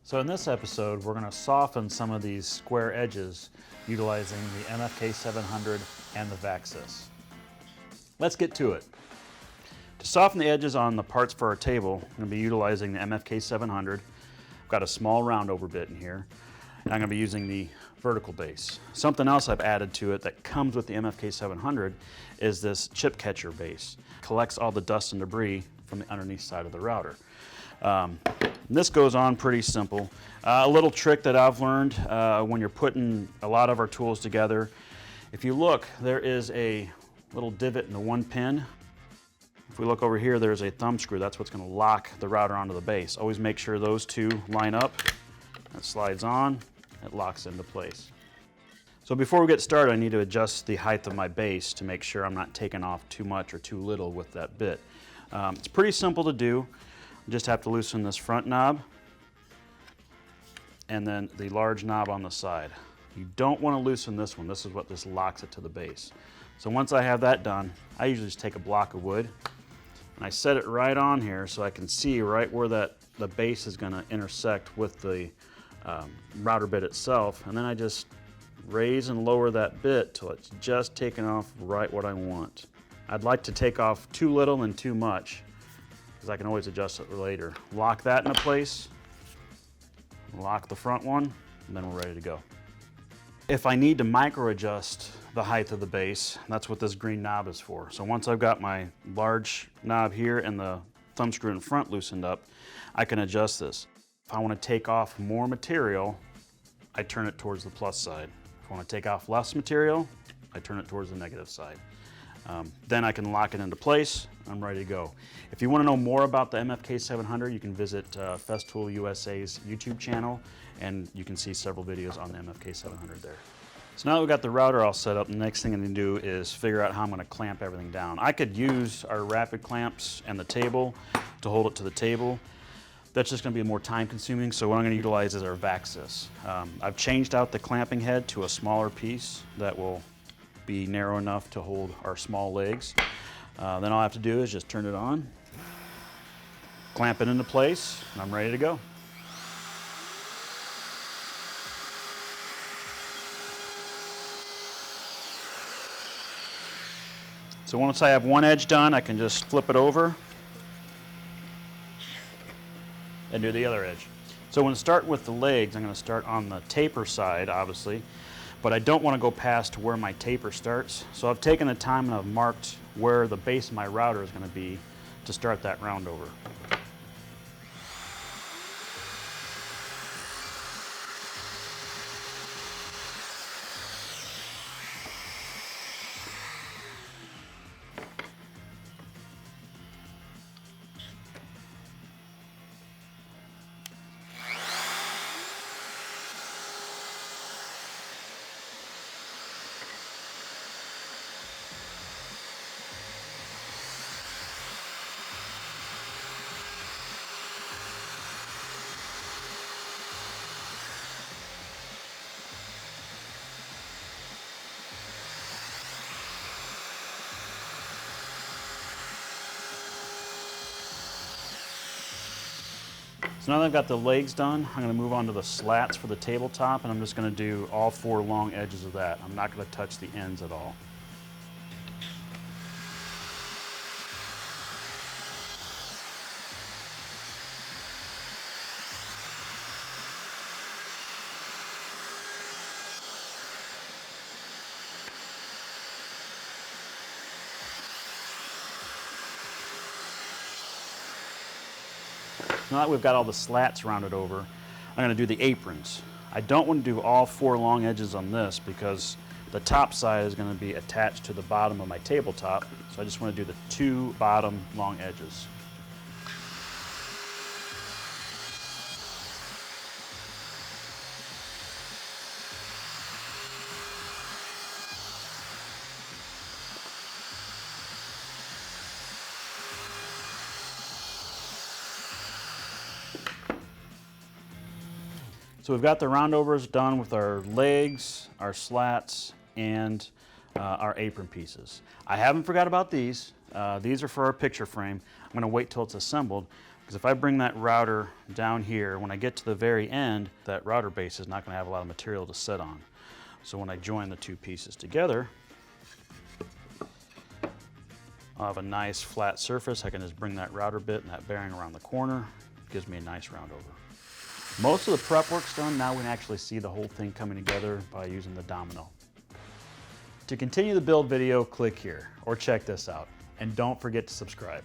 So in this episode, we're going to soften some of these square edges utilizing the MFK 700 and the Vac Sys. Let's get to it. To soften the edges on the parts for our table, I'm going to be utilizing the MFK 700. I've got a small round over bit in here, and I'm going to be using the vertical base. Something else I've added to it that comes with the MFK 700 is this chip catcher base. It collects all the dust and debris from the underneath side of the router. This goes on pretty simple. A little trick that I've learned when you're putting a lot of our tools together, if you look, there is a little divot in the one pin. If we look over here, there's a thumb screw. That's what's going to lock the router onto the base. Always make sure those two line up. That slides on, it locks into place. So before we get started, I need to adjust the height of my base to make sure I'm not taking off too much or too little with that bit. It's pretty simple to do. You just have to loosen this front knob and then the large knob on the side. You don't want to loosen this one. This is what just locks it to the base. So once I have that done, I usually just take a block of wood and I set it right on here so I can see right where the base is going to intersect with the router bit itself, and then I just raise and lower that bit till it's just taken off right what I want. I'd like to take off too little and too much, because I can always adjust it later. Lock that into place, lock the front one, and then we're ready to go. If I need to micro adjust the height of the base, that's what this green knob is for. So once I've got my large knob here and the thumb screw in front loosened up, I can adjust this. If I want to take off more material, I turn it towards the plus side. If I want to take off less material, I turn it towards the negative side. Then I can lock it into place. I'm ready to go. If you want to know more about the MFK 700, you can visit Festool USA's YouTube channel, and you can see several videos on the MFK 700 there. So now that we've got the router all set up, the next thing I need to do is figure out how I'm going to clamp everything down. I could use our rapid clamps and the table to hold it to the table. That's just going to be more time consuming, so what I'm going to utilize is our Vac Sys. I've changed out the clamping head to a smaller piece that will be narrow enough to hold our small legs. Then all I have to do is just turn it on, clamp it into place, and I'm ready to go. So once I have one edge done, I can just flip it over and do the other edge. So when I start with the legs, I'm going to start on the taper side, obviously, but I don't want to go past where my taper starts. So I've taken the time and I've marked where the base of my router is going to be to start that round over. So now that I've got the legs done, I'm going to move on to the slats for the tabletop, and I'm just going to do all four long edges of that. I'm not going to touch the ends at all. Now that we've got all the slats rounded over, I'm going to do the aprons. I don't want to do all four long edges on this because the top side is going to be attached to the bottom of my tabletop, so I just want to do the two bottom long edges. So we've got the roundovers done with our legs, our slats, and our apron pieces. I haven't forgot about these. These are for our picture frame. I'm going to wait till it's assembled, Because if I bring that router down here, when I get to the very end, that router base is not going to have a lot of material to sit on. So when I join the two pieces together, I'll have a nice flat surface. I can just bring that router bit and that bearing around the corner. It gives me a nice round over. Most of the prep work's done. Now we can actually see the whole thing coming together by using the domino. To continue the build video, click here or check this out. And don't forget to subscribe.